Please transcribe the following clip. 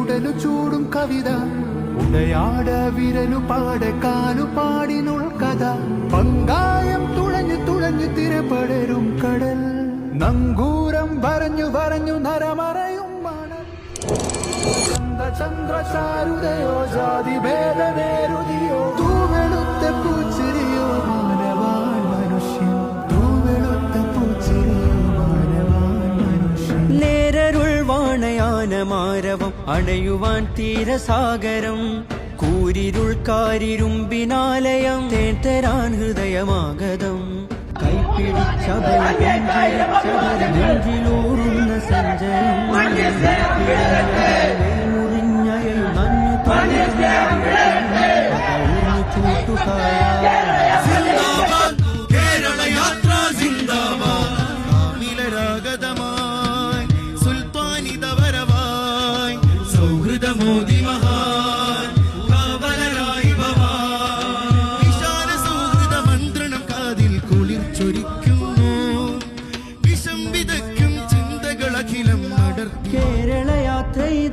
ഉടലു ചൂടും കവിത ഉടയാട വിരലു പാടെ കാലു പാടിനുൾ കഥ പങ്കായം തുഴഞ്ഞു തുഴഞ്ഞു തിരപടരും കടൽ നങ്കൂരം വരഞ്ഞു വരഞ്ഞു നരമറയും മണൽ ചന്ദ്രചാരുതയോ ജാതി ഭേദനേരുതിയോ തൂവെളുത്ത പൂച്ചിരിയോ മാനവാൻ മനുഷ്യൻ തൂവെളുത്ത പൂച്ചിരിയോ മാനവാൻ മനുഷ്യൻ നേരരുൾ വാണയാനമാരവം അണയുവാൻ തീരസാഗരം കൂരിരുൾ കാരിരുമ്പിനാലയം തേൻ ഹൃദയമാഗതം കൈപ്പിടിച്ചൂറുന്ന സഞ്ചയം മുറിഞ്ഞയു നഞ്ഞു ചൂട്ടുകായ മോദി മഹാൻ കാവലരായി ഭവാൻ വിശാല സൗഹൃദ മന്ത്രണം കാതിൽ കുളിർ ചൊരിക്കുന്നു വിഷം വിതയ്ക്കും ചിന്തകളഖിലം കേരള യാത്രയിൽ